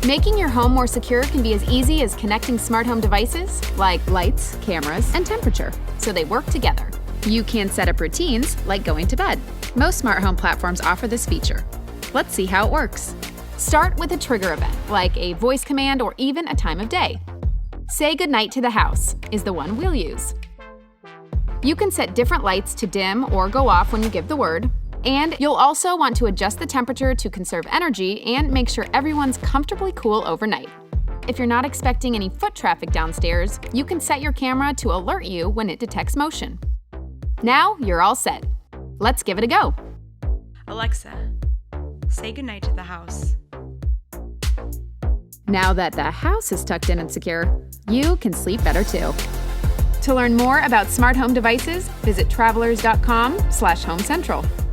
Making your home more secure can be as easy as connecting smart home devices like lights, cameras, and temperature, so they work together. You can set up routines like going to bed. Most smart home platforms offer this feature. Let's see how it works. Start with a trigger event, like a voice command or even a time of day. Say goodnight to the house is the one we'll use. You can set different lights to dim or go off when you give the word, and you'll also want to adjust the temperature to conserve energy and make sure everyone's comfortably cool overnight. If you're not expecting any foot traffic downstairs, you can set your camera to alert you when it detects motion. Now you're all set. Let's give it a go. Alexa, say goodnight to the house. Now that the house is tucked in and secure, you can sleep better too. To learn more about smart home devices, visit travelers.com/homecentral.